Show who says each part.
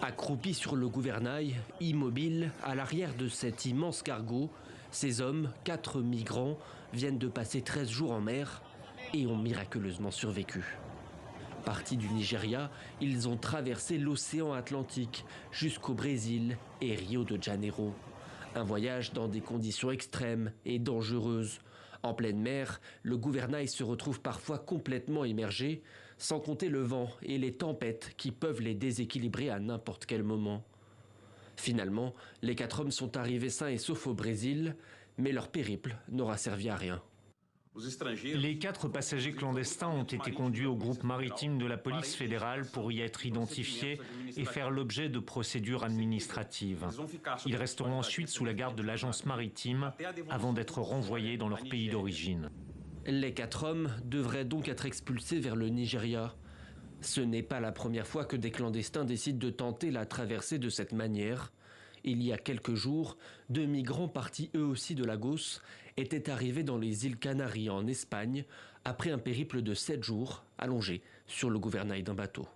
Speaker 1: Accroupis sur le gouvernail, immobiles à l'arrière de cet immense cargo, ces hommes, 4 migrants, viennent de passer 13 jours en mer et ont miraculeusement survécu. Partis du Nigeria, ils ont traversé l'océan Atlantique jusqu'au Brésil et Rio de Janeiro. Un voyage dans des conditions extrêmes et dangereuses. En pleine mer, le gouvernail se retrouve parfois complètement immergé, sans compter le vent et les tempêtes qui peuvent les déséquilibrer à n'importe quel moment. Finalement, les 4 hommes sont arrivés sains et saufs au Brésil, mais leur périple n'aura servi à rien.
Speaker 2: Les 4 passagers clandestins ont été conduits au groupe maritime de la police fédérale pour y être identifiés et faire l'objet de procédures administratives. Ils resteront ensuite sous la garde de l'agence maritime avant d'être renvoyés dans leur pays d'origine.
Speaker 1: Les 4 hommes devraient donc être expulsés vers le Nigeria. Ce n'est pas la première fois que des clandestins décident de tenter la traversée de cette manière. Il y a quelques jours, 2 migrants partis eux aussi de Lagos étaient arrivés dans les îles Canaries en Espagne après un périple de 7 jours allongé sur le gouvernail d'un bateau.